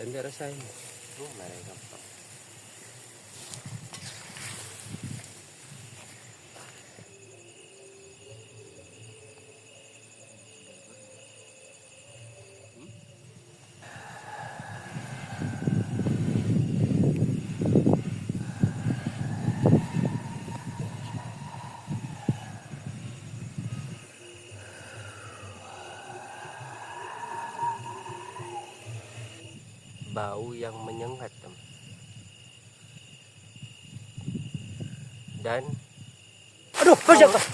Anda rasain. Mereka. Bau yang menyengat, dan Aduh, masya Allah.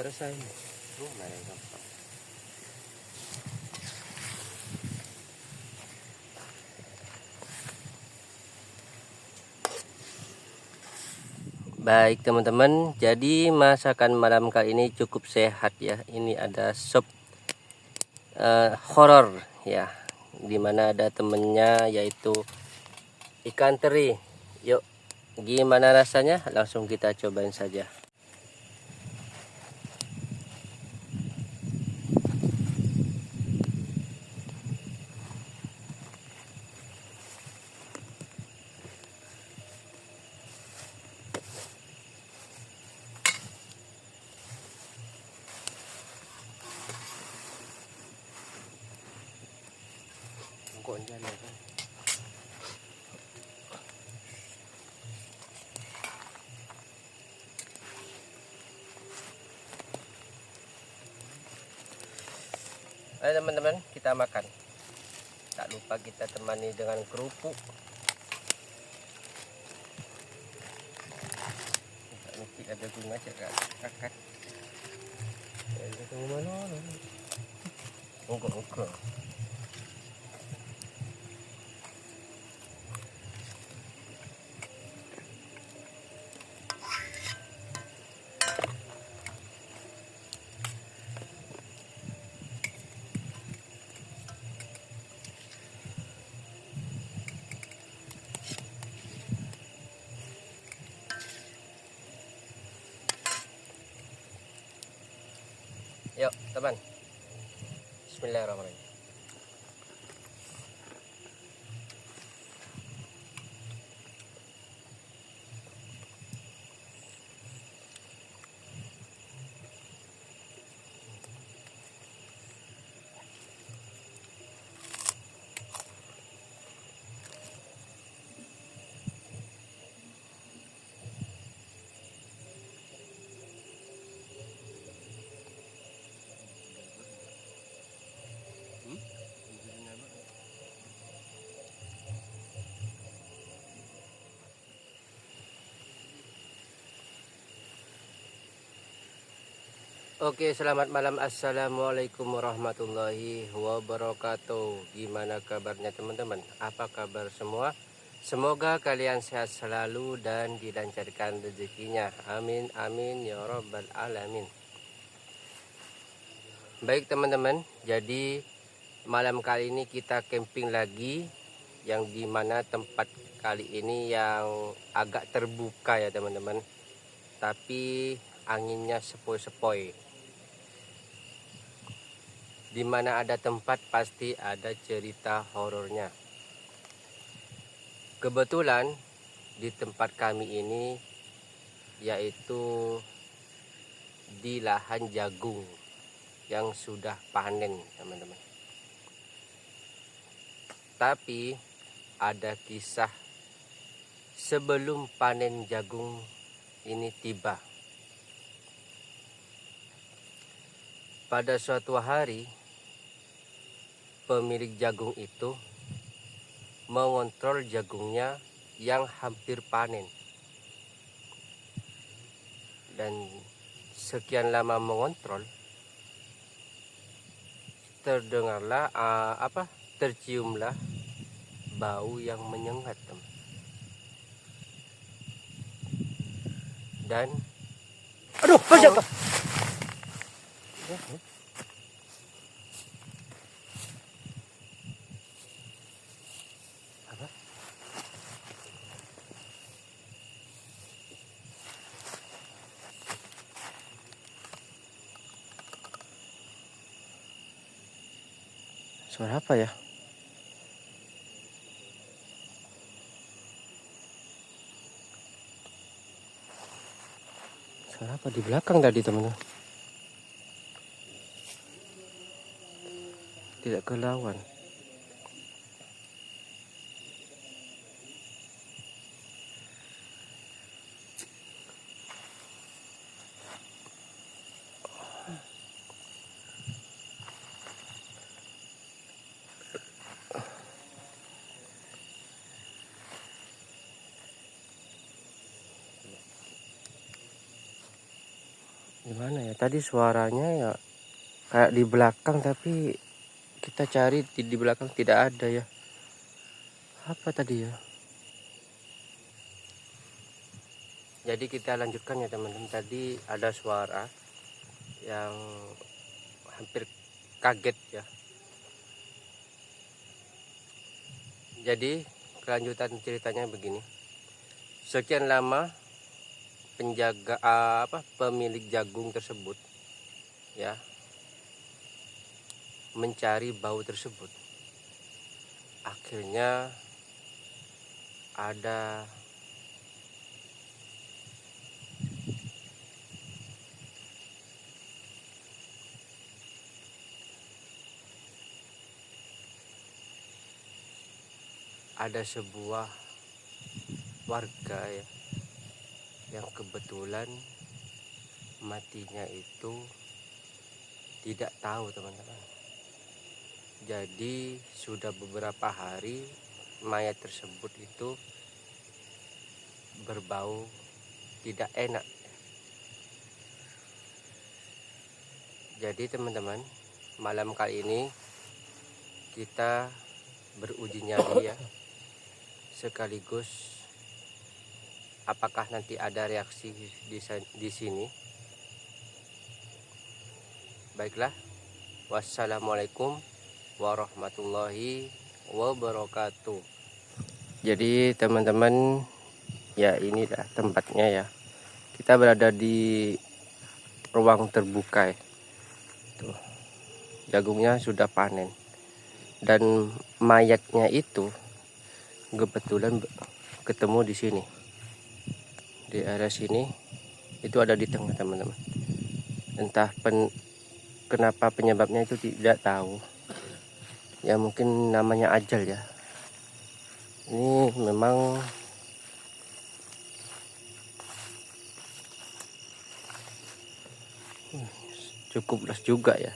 rasain. Mana yang gampang? Baik teman-teman, jadi masakan malam kali ini cukup sehat ya. Ini ada sup horor ya, dimana ada temennya yaitu ikan teri. Yuk, gimana rasanya? Langsung kita cobain saja. Kok jalan kan? Ayo teman-teman, kita makan. Tak lupa kita temani dengan kerupuk. Mesti ada guna cakap kakak. Ketemu mana? Ungkuk. Yuk teman, bismillahirrahmanirrahim. Oke, selamat malam. Assalamualaikum warahmatullahi wabarakatuh. Gimana kabarnya teman-teman? Apa kabar semua? Semoga kalian sehat selalu dan dilancarkan rezekinya. Amin amin ya rabbal alamin. Baik teman-teman, jadi malam kali ini kita camping lagi, yang dimana tempat kali ini yang agak terbuka ya teman-teman, tapi anginnya sepoi-sepoi. Dimana ada tempat pasti ada cerita horornya. Kebetulan di tempat kami ini yaitu di lahan jagung yang sudah panen teman-teman. Tapi ada kisah sebelum panen jagung ini tiba. Pada suatu hari pemilik jagung itu mengontrol jagungnya yang hampir panen, dan sekian lama mengontrol terdengarlah terciumlah bau yang menyengat teman. Dan Aduh, pajak. apa? Suara apa ya? Suara apa di belakang tadi teman-teman? Tidak kelawan. Gimana ya? Tadi suaranya ya kayak di belakang, tapi kita cari di belakang tidak ada ya. Apa tadi ya? Jadi kita lanjutkan ya teman-teman. Tadi ada suara yang hampir kaget ya. Jadi kelanjutan ceritanya begini. Sekian lama penjaga pemilik jagung tersebut ya mencari bau tersebut. Akhirnya ada sebuah warga ya yang kebetulan matinya itu tidak tahu teman-teman. Jadi sudah beberapa hari mayat tersebut itu berbau tidak enak. Jadi teman-teman, malam kali ini kita beruji nyali ya, sekaligus apakah nanti ada reaksi di sini. Baiklah, wassalamualaikum warahmatullahi wabarakatuh. Jadi teman-teman, ya inilah tempatnya ya. Kita berada di ruang terbuka ya. Tuh, jagungnya sudah panen dan mayatnya itu kebetulan ketemu di sini, di area sini. Itu ada di tengah teman-teman. Entah kenapa penyebabnya itu tidak tahu ya, mungkin namanya ajal ya. Ini memang cukup luas juga ya.